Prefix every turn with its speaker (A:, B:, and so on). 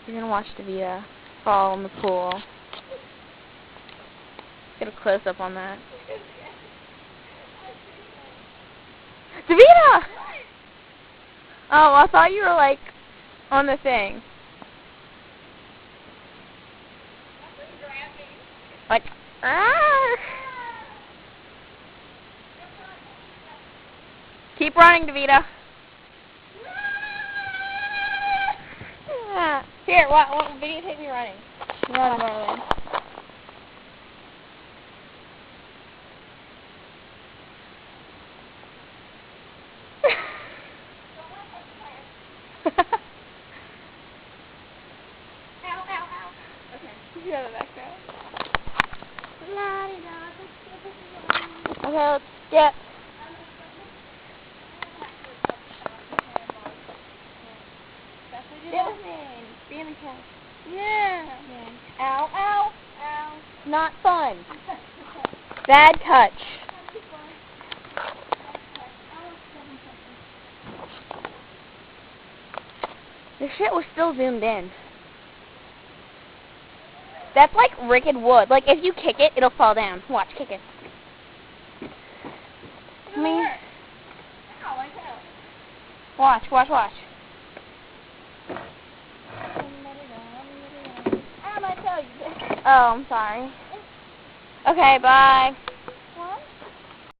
A: You're gonna watch Davita fall in the pool. Get a close up on that. Davita! Oh, I thought you were like on the thing. Like, ah! Keep running, Davita. Here, what videotape me running. Run. Okay, you have it back there. Okay, let's get. Get with me. Be in the couch. Yeah. Ow, ow, ow. Not fun. Bad touch. The shit was still zoomed in. That's like ricked wood. Like, if you kick it, it'll fall down. Watch, kick it. Me. Watch. Oh, I'm sorry. Okay, bye.